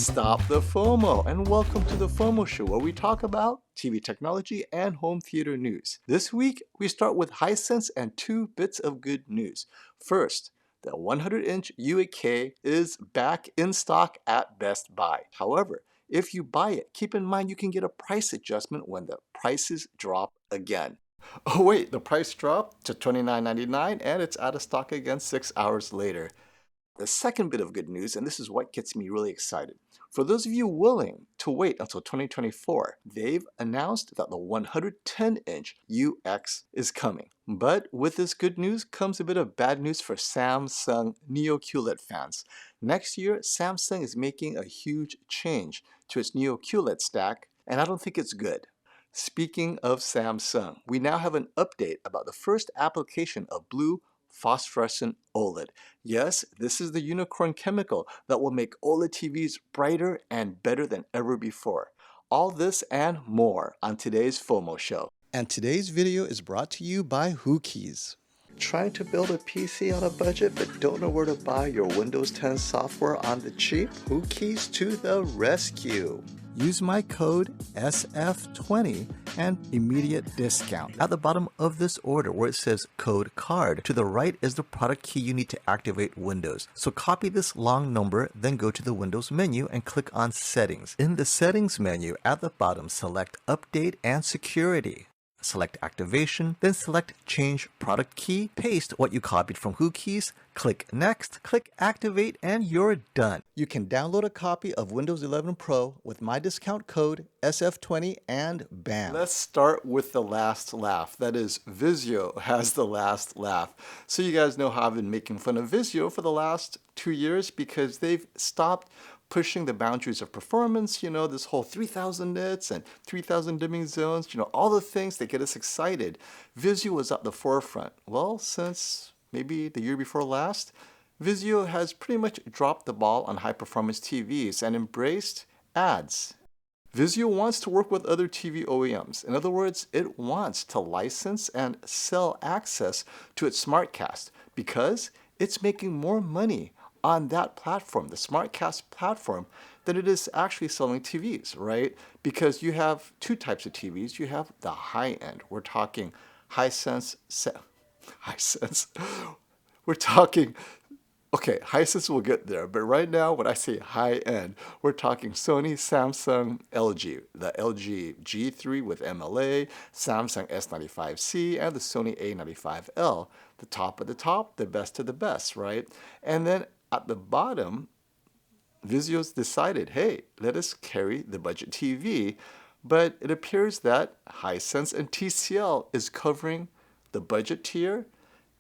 Stop the FOMO and welcome to the Fomoshow, where we talk about TV technology and home theater news. This week, we start with Hisense and two bits of good news. First, the 100-inch UAK is back in stock at Best Buy. However, if you buy it, keep in mind you can get a price adjustment when the prices drop again. Oh wait, the price dropped to $29.99 and it's out of stock again 6 hours later. The second bit of good news, and this is what gets me really excited. For those of you willing to wait until 2024, they've announced that the 110-inch UX is coming. But with this good news comes a bit of bad news for Samsung Neo QLED fans. Next year, Samsung is making a huge change to its Neo QLED stack, and I don't think it's good. Speaking of Samsung, we now have an update about the first application of blue phosphorescent OLED. Yes, this is the unicorn chemical that will make OLED TVs brighter and better than ever before. All this and more on today's FOMO show. And today's video is brought to you by Whokeys. Trying to build a PC on a budget but don't know where to buy your Windows 10 software on the cheap? Whokeys to the rescue. Use my code SF20 and immediate discount. At the bottom of this order where it says code CARD, to the right is the product key you need to activate Windows. So copy this long number, then go to the Windows menu and click on Settings. In the Settings menu at the bottom, select Update and Security. Select Activation, then select Change Product Key, paste what you copied from Whokeys, click Next, click Activate, and you're done. You can download a copy of Windows 11 Pro with my discount code SF20 and bam. Let's start with the last laugh. That is, Vizio has the last laugh. So you guys know how I've been making fun of Vizio for the last 2 years because they've stopped pushing the boundaries of performance, this whole 3000 nits and 3000 dimming zones, all the things that get us excited. Vizio was at the forefront. Well, since maybe the year before last, Vizio has pretty much dropped the ball on high performance TVs and embraced ads. Vizio wants to work with other TV OEMs. In other words, it wants to license and sell access to its smartcast because it's making more money on that platform, the smartcast platform, than it is actually selling TVs, right? Because you have two types of TVs. You have the high end. We're talking Hisense. We're talking, okay, Hisense will get there. But right now, when I say high end, we're talking Sony, Samsung, LG. The LG G3 with MLA, Samsung S95C, and the Sony A95L. The top of the top, the best of the best, right? And then at the bottom, Vizio's decided, hey, let us carry the budget TV, but it appears that Hisense and TCL is covering the budget tier,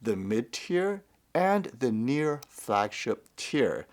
the mid-tier, and the near flagship tier.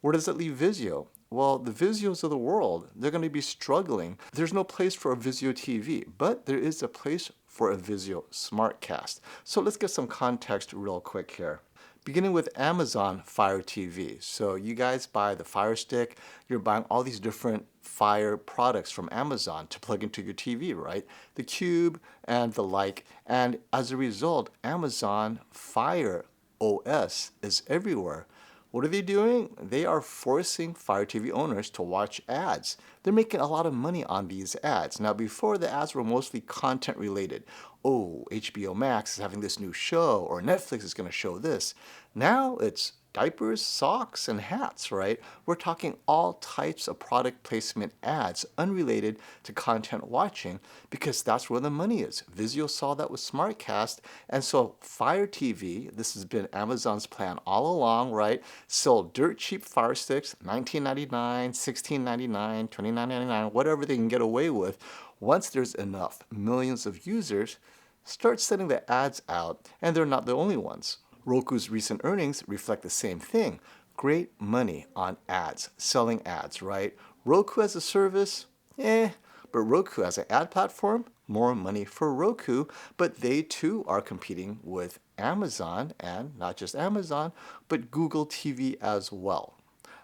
Where does that leave Vizio? Well, the Vizios of the world, they're going to be struggling. There's no place for a Vizio TV, but there is a place for a Vizio SmartCast. So let's get some context real quick here. Beginning with Amazon Fire TV. So you guys buy the Fire Stick, you're buying all these different Fire products from Amazon to plug into your TV, right? The Cube and the like. And as a result, Amazon Fire OS is everywhere. What are they doing? They are forcing Fire TV owners to watch ads. They're making a lot of money on these ads. Now, before, the ads were mostly content related. Oh, HBO Max is having this new show, or Netflix is going to show this. Now it's diapers, socks, and hats, right? We're talking all types of product placement ads unrelated to content watching because that's where the money is. Vizio saw that with SmartCast, and so Fire TV, this has been Amazon's plan all along, right? Sold dirt cheap Fire Sticks, $19.99, $16.99, $29.99, whatever they can get away with. Once there's enough millions of users, start sending the ads out, and they're not the only ones. Roku's recent earnings reflect the same thing. Great money on ads, selling ads, right? Roku as a service, but Roku as an ad platform, more money for Roku, but they too are competing with Amazon, and not just Amazon, but Google TV as well.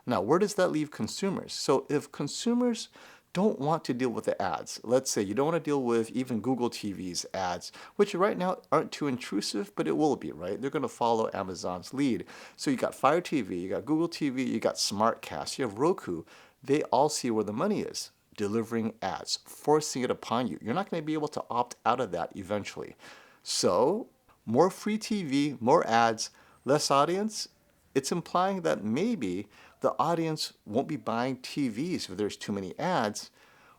Now, where does that leave consumers? So if consumers don't want to deal with the ads. Let's say you don't want to deal with even Google TV's ads, which right now aren't too intrusive, but it will be, right? They're going to follow Amazon's lead. So you got Fire TV, you got Google TV, you got SmartCast, you have Roku. they all see where the money is. Delivering ads, forcing it upon you. You're not going to be able to opt out of that eventually. So, more free TV, more ads, less audience. It's implying that maybe the audience won't be buying TVs if there's too many ads,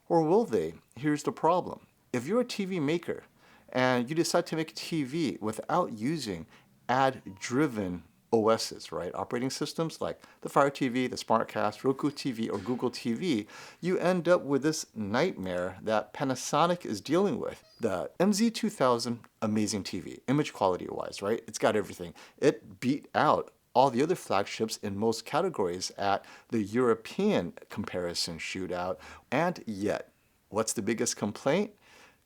or will they? Here's the problem. If you're a TV maker and you decide to make a TV without using ad-driven OSs, right? Operating systems like the Fire TV, the SmartCast, Roku TV, or Google TV, you end up with this nightmare that Panasonic is dealing with. The MZ2000, amazing TV, image quality wise, right? It's got everything. It beat out all the other flagships in most categories at the European comparison shootout. And yet, what's the biggest complaint?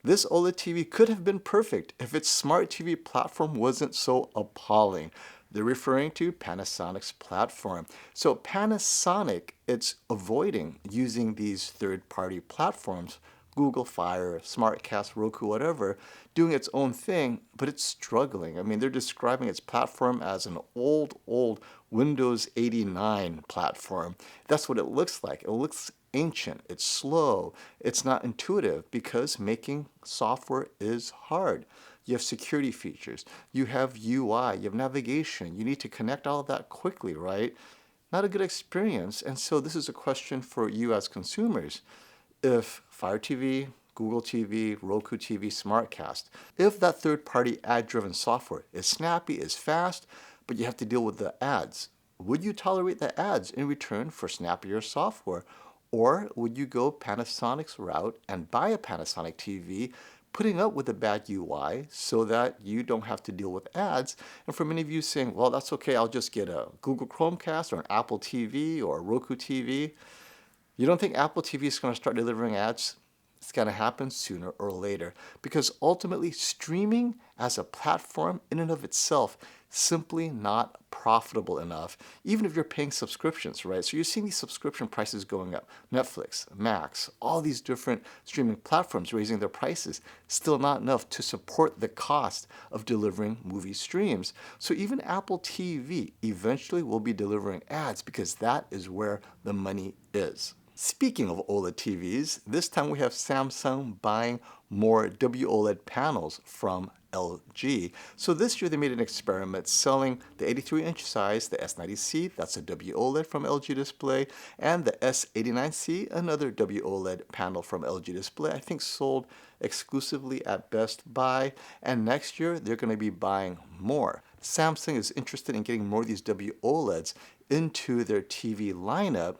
This OLED TV could have been perfect if its smart TV platform wasn't so appalling. They're referring to Panasonic's platform. So Panasonic, it's avoiding using these third-party platforms, Google Fire, SmartCast, Roku, whatever, doing its own thing, but it's struggling. I mean, they're describing its platform as an old Windows 89 platform. That's what it looks like. It looks ancient, it's slow, it's not intuitive because making software is hard. You have security features, you have UI, you have navigation, you need to connect all of that quickly, right? Not a good experience, and so this is a question for you as consumers. If Fire TV, Google TV, Roku TV, SmartCast, if that third-party ad-driven software is snappy, is fast, but you have to deal with the ads, would you tolerate the ads in return for snappier software? Or would you go Panasonic's route and buy a Panasonic TV, putting up with a bad UI so that you don't have to deal with ads? And for many of you saying, well, that's okay, I'll just get a Google Chromecast or an Apple TV or a Roku TV. You don't think Apple TV is going to start delivering ads? It's going to happen sooner or later because ultimately streaming as a platform in and of itself simply not profitable enough, even if you're paying subscriptions, right? So you're seeing these subscription prices going up. Netflix, Max, all these different streaming platforms raising their prices, still not enough to support the cost of delivering movie streams. So even Apple TV eventually will be delivering ads because that is where the money is. Speaking of OLED TVs, this time we have Samsung buying more WOLED panels from LG. So this year they made an experiment selling the 83-inch size, the S90C, that's a WOLED from LG Display, and the S89C, another WOLED panel from LG Display, I think sold exclusively at Best Buy. And next year they're going to be buying more. Samsung is interested in getting more of these WOLEDs into their TV lineup.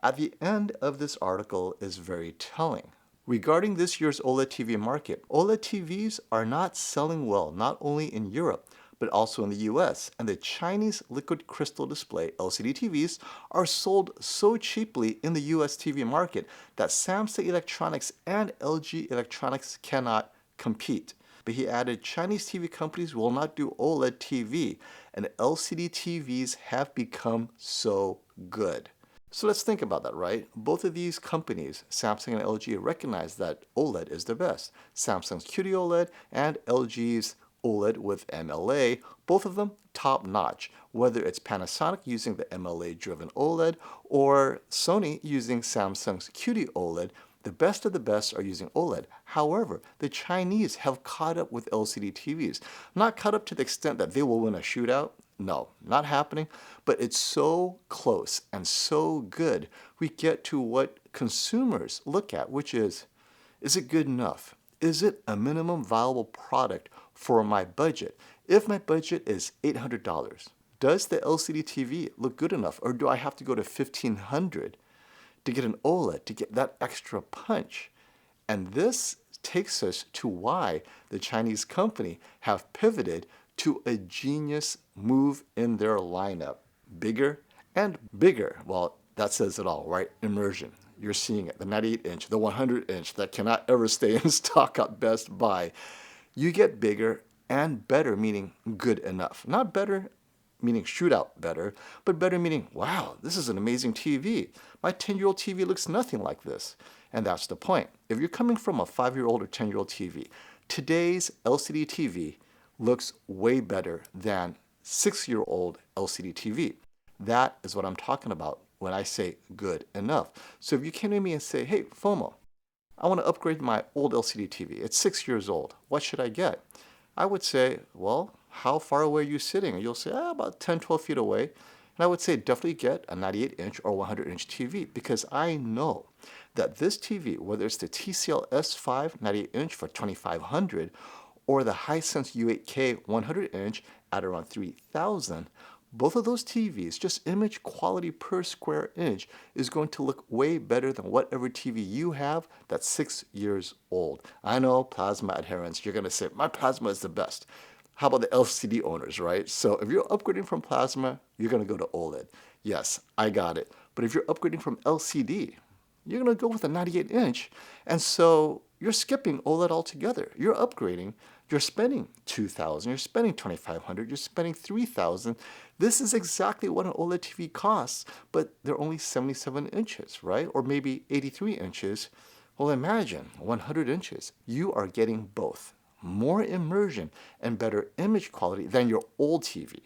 At the end of this article is very telling. Regarding this year's OLED TV market, OLED TVs are not selling well, not only in Europe, but also in the US. And the Chinese liquid crystal display LCD TVs are sold so cheaply in the US TV market that Samsung Electronics and LG Electronics cannot compete. But he added, Chinese TV companies will not do OLED TV, and LCD TVs have become so good. So let's think about that, right? Both of these companies, Samsung and LG, recognize that OLED is the best. Samsung's QD-OLED and LG's OLED with MLA, both of them top-notch, whether it's Panasonic using the MLA-driven OLED or Sony using Samsung's QD-OLED. The best of the best are using OLED. However, the Chinese have caught up with LCD TVs. Not caught up to the extent that they will win a shootout. No, not happening. But it's so close and so good, we get to what consumers look at, which is it good enough? Is it a minimum viable product for my budget? If my budget is $800, does the LCD TV look good enough? Or do I have to go to $1,500? To get an OLED, to get that extra punch? And this takes us to why the Chinese company have pivoted to a genius move in their lineup. Bigger and bigger. Well, that says it all, right? Immersion. You're seeing it. The 98-inch, the 100-inch that cannot ever stay in stock at Best Buy. You get bigger and better, meaning good enough. Not better meaning shootout better, but better meaning, wow, this is an amazing TV. My 10-year-old TV looks nothing like this. And that's the point. If you're coming from a 5-year-old or 10-year-old TV, today's LCD TV looks way better than 6-year-old LCD TV. That is what I'm talking about when I say good enough. So if you came to me and say, hey, FOMO, I want to upgrade my old LCD TV. It's 6 years old. What should I get? I would say, well, how far away are you sitting? And you'll say, about 10, 12 feet away. And I would say definitely get a 98-inch or 100-inch TV because I know that this TV, whether it's the TCL S5 98-inch for $2,500 or the Hisense U8K 100-inch at around $3,000, both of those TVs, just image quality per square inch, is going to look way better than whatever TV you have that's 6 years old. I know plasma adherence, you're going to say, my plasma is the best. How about the LCD owners, right? So if you're upgrading from plasma, you're going to go to OLED. Yes, I got it. But if you're upgrading from LCD, you're going to go with a 98-inch. And so you're skipping OLED altogether. You're upgrading. You're spending $2,000. You're spending $2,500. You're spending $3,000. This is exactly what an OLED TV costs, but they're only 77 inches, right? Or maybe 83 inches. Well, imagine 100 inches. You are getting both more immersion and better image quality than your old TV.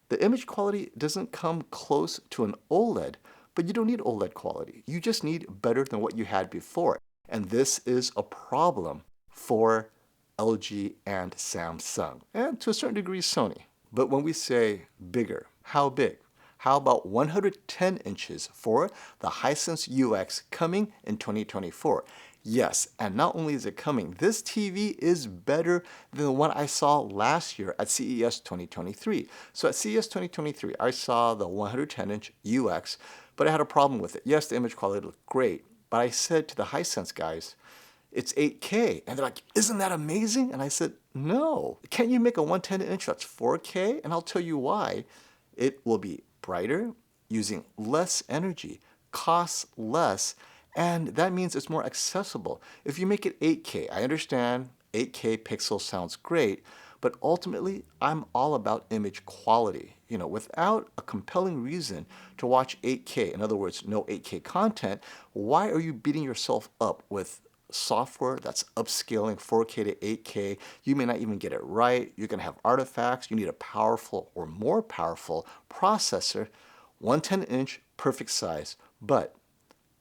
The image quality doesn't come close to an OLED, but you don't need OLED quality. You just need better than what you had before. And this is a problem for LG and Samsung, and to a certain degree Sony. But when we say bigger, how big? How about 110 inches for the Hisense UX coming in 2024? Yes, and not only is it coming, this TV is better than the one I saw last year at CES 2023. So at CES 2023, I saw the 110-inch UX, but I had a problem with it. Yes, the image quality looked great, but I said to the Hisense guys, it's 8K. And they're like, isn't that amazing? And I said, no. Can't you make a 110-inch that's 4K? And I'll tell you why. It will be brighter, using less energy, costs less, and that means it's more accessible. If you make it 8K, I understand 8K pixels sounds great, but ultimately, I'm all about image quality. You know, without a compelling reason to watch 8K, in other words, no 8K content, why are you beating yourself up with software that's upscaling 4K to 8K? You may not even get it right. You're going to have artifacts. You need a powerful or more powerful processor. 110-inch, perfect size. But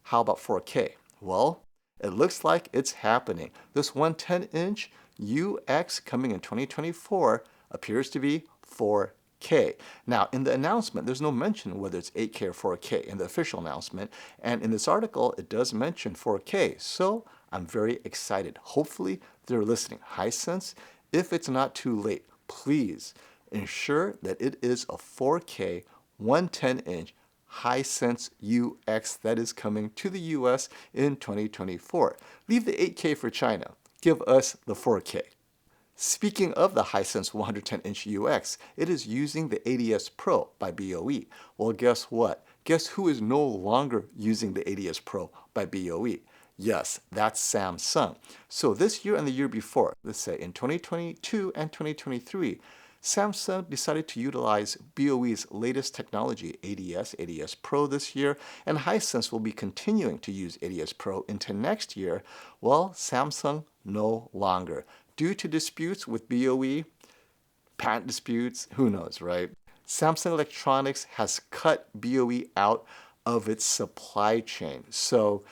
how about 4K? Well, it looks like it's happening. This 110-inch UX coming in 2024 appears to be 4K. Now, in the announcement, there's no mention whether it's 8K or 4K in the official announcement. And in this article, it does mention 4K. So I'm very excited. Hopefully, they're listening. Hisense, if it's not too late, please ensure that it is a 4K 110-inch Hisense UX that is coming to the US in 2024. Leave the 8K for China. Give us the 4K. Speaking of the Hisense 110-inch UX, it is using the ADS Pro by BOE. Well, guess what? Guess who is no longer using the ADS Pro by BOE? Yes, that's Samsung. So this year and the year before, let's say in 2022 and 2023, Samsung decided to utilize BOE's latest technology, ADS Pro this year, and Hisense will be continuing to use ADS Pro into next year. Well, Samsung no longer. Due to disputes with BOE, patent disputes, who knows, right? Samsung Electronics has cut BOE out of its supply chain. So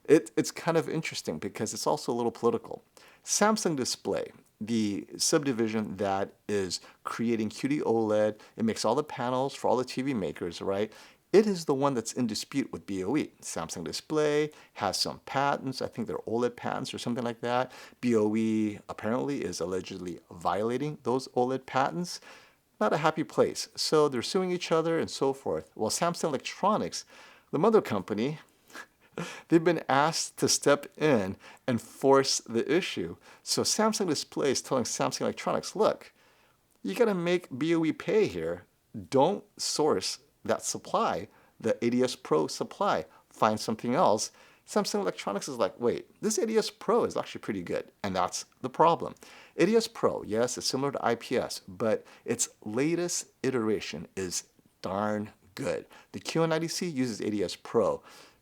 it's kind of interesting because it's also a little political. Samsung Display, the subdivision that is creating qd-oled, it makes all the panels for all the TV makers, right? It is the one that's in dispute with BOE. Samsung Display has some patents. I think they're OLED patents or something like that. BOE apparently is allegedly violating those OLED patents. Not a happy place. So they're suing each other and so forth. Well, Samsung Electronics, the mother company, they've been asked to step in and force the issue. So Samsung Display is telling Samsung Electronics, look, you got to make BOE pay here. Don't source that supply, the ADS Pro supply. Find something else. Samsung Electronics is like, wait, this ADS Pro is actually pretty good. And that's the problem. ADS Pro, yes, it's similar to IPS, but its latest iteration is darn good. The QN90C uses ADS Pro.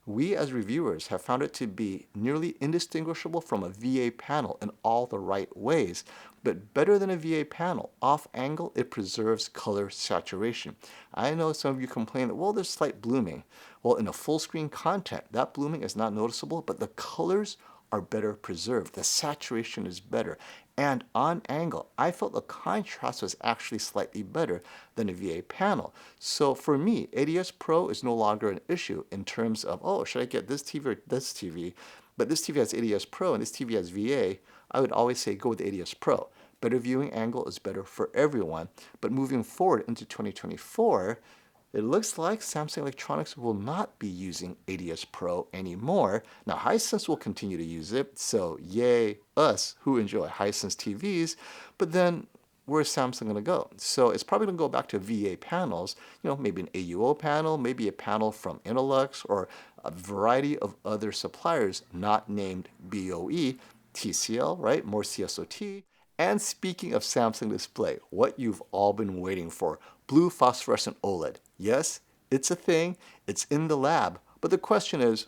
We as reviewers have found it to be nearly indistinguishable from a VA panel in all the right ways, but better than a VA panel. Off angle, it preserves color saturation. I know some of you complain that, well, there's slight blooming. Well, in a full screen content, that blooming is not noticeable, but the colors are better preserved. The saturation is better. And on angle, I felt the contrast was actually slightly better than a VA panel. So for me, ADS Pro is no longer an issue in terms of, oh, should I get this TV or this TV? But this TV has ADS Pro and this TV has VA. I would always say go with the ADS Pro. Better viewing angle is better for everyone. But moving forward into 2024, it looks like Samsung Electronics will not be using ADS Pro anymore. Now, Hisense will continue to use it, so yay us who enjoy Hisense TVs, but then where's Samsung going to go? So it's probably going to go back to VA panels, maybe an AUO panel, maybe a panel from Innolux, or a variety of other suppliers not named BOE, TCL, right? More CSOT. And speaking of Samsung Display, what you've all been waiting for, blue phosphorescent OLED. Yes, it's a thing, it's in the lab, but the question is,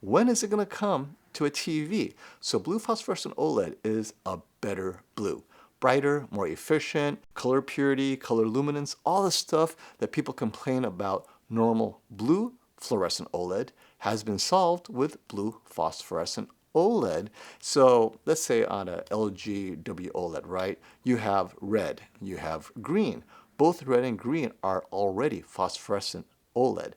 when is it going to come to a TV? So blue phosphorescent OLED is a better blue. Brighter, more efficient, color purity, color luminance, all the stuff that people complain about normal blue fluorescent OLED has been solved with blue phosphorescent OLED. So let's say on a LG OLED, right? You have red, you have green. Both red and green are already phosphorescent OLED.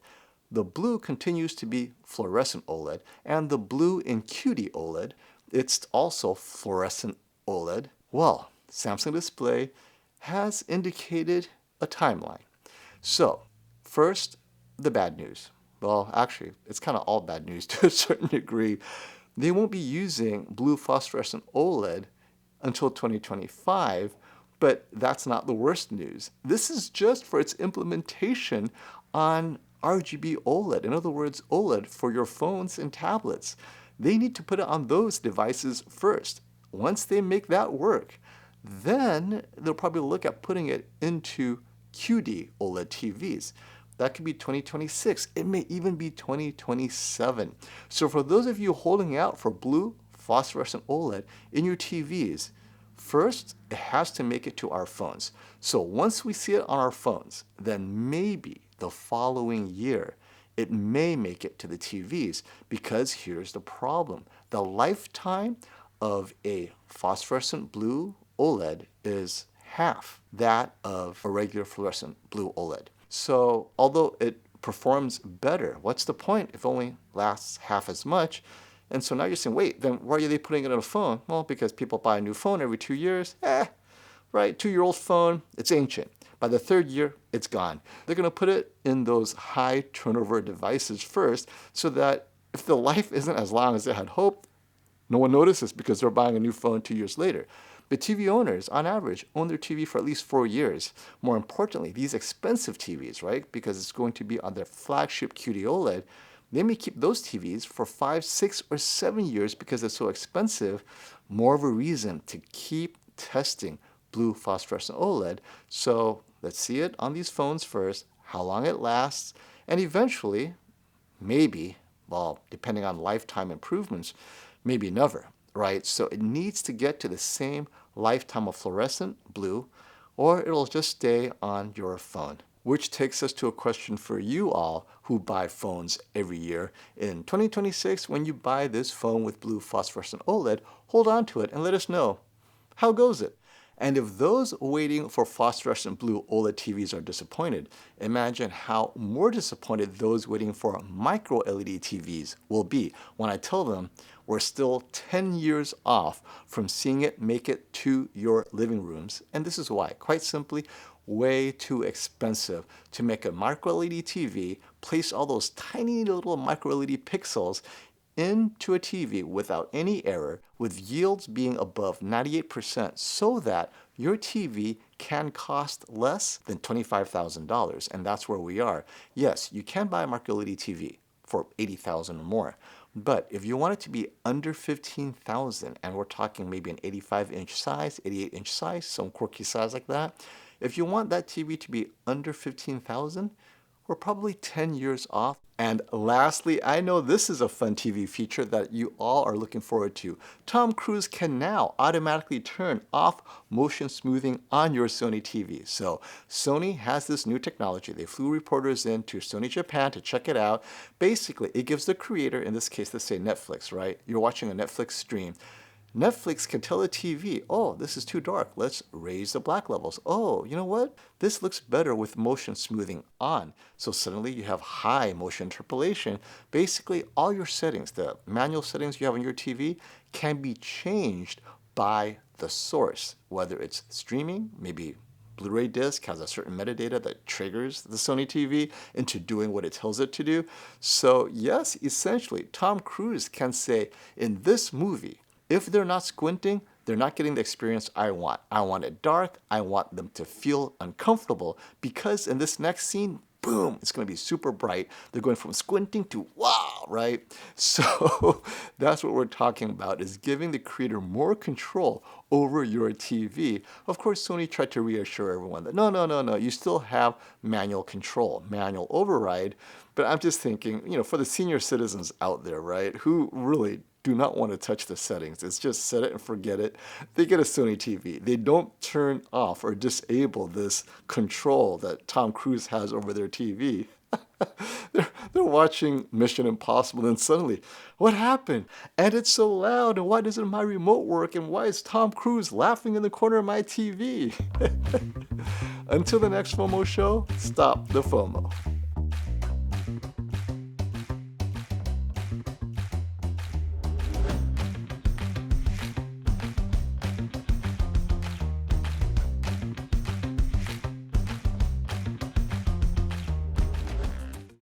The blue continues to be fluorescent OLED, and the blue in qd-oled, it's also fluorescent OLED. Well, Samsung Display has indicated a timeline. So, first, the bad news. Well, actually, it's kind of all bad news to a certain degree. They won't be using blue phosphorescent OLED until 2025, but that's not the worst news. This is just for its implementation on RGB OLED. In other words, OLED for your phones and tablets. They need to put it on those devices first. Once they make that work, then they'll probably look at putting it into qd-oled TVs. That could be 2026. It may even be 2027. So for those of you holding out for blue phosphorescent OLED in your TVs, first, it has to make it to our phones. So once we see it on our phones, then maybe the following year, it may make it to the TVs, because here's the problem. The lifetime of a phosphorescent blue OLED is half that of a regular fluorescent blue OLED. So although it performs better, what's the point if it only lasts half as much? And so now you're saying, wait, then why are they putting it on a phone? Well, because people buy a new phone every 2 years. Right, 2-year-old phone, it's ancient. By the 3rd year, it's gone. They're going to put it in those high turnover devices first, so that if the life isn't as long as they had hoped, no one notices because they're buying a new phone 2 years later. But TV owners, on average, own their TV for at least 4 years. More importantly, these expensive TVs, right, because it's going to be on their flagship qd-oled, they may keep those TVs for 5, 6, or 7 years because it's so expensive. More of a reason to keep testing blue phosphorescent OLED. So let's see it on these phones first, how long it lasts, and eventually, maybe, well, depending on lifetime improvements, maybe never. Right? So it needs to get to the same lifetime of fluorescent blue, or it'll just stay on your phone. Which takes us to a question for you all who buy phones every year. In 2026, when you buy this phone with blue phosphorescent OLED, hold on to it and let us know. How goes it? And if those waiting for phosphorescent blue OLED TVs are disappointed, imagine how more disappointed those waiting for MicroLED TVs will be when I tell them we're still 10 years off from seeing it make it to your living rooms. And this is why. Quite simply, way too expensive to make a MicroLED TV, place all those tiny little MicroLED pixels into a TV without any error, with yields being above 98%, so that your TV can cost less than $25,000. And that's where we are. Yes, you can buy a MicroLED TV for $80,000 or more. But if you want it to be under $15,000, and we're talking maybe an 85-inch size, 88-inch size, some quirky size like that, if you want that TV to be under $15,000, we're probably 10 years off. And lastly, I know this is a fun TV feature that you all are looking forward to. Tom Cruise can now automatically turn off motion smoothing on your Sony TV. So Sony has this new technology. They flew reporters in to Sony Japan to check it out. Basically, it gives the creator, in this case, let's say Netflix, right? You're watching a Netflix stream. Netflix can tell the TV, oh, this is too dark. Let's raise the black levels. Oh, you know what? This looks better with motion smoothing on. So suddenly you have high motion interpolation. Basically, all your settings, the manual settings you have on your TV, can be changed by the source, whether it's streaming, maybe Blu-ray disc has a certain metadata that triggers the Sony TV into doing what it tells it to do. So yes, essentially, Tom Cruise can say, in this movie, if they're not squinting, they're not getting the experience I want. I want it dark. I want them to feel uncomfortable because in this next scene, boom, it's going to be super bright. They're going from squinting to wow, right? So that's what we're talking about, is giving the creator more control over your TV. Of course, Sony tried to reassure everyone that no, you still have manual control, manual override. But I'm just thinking, for the senior citizens out there, right, who really do not want to touch the settings. It's just set it and forget it. They get a Sony TV. They don't turn off or disable this control that Tom Cruise has over their TV. They're watching Mission Impossible and suddenly, what happened? And it's so loud, and why doesn't my remote work? And why is Tom Cruise laughing in the corner of my TV? Until the next FOMO show, stop the FOMO.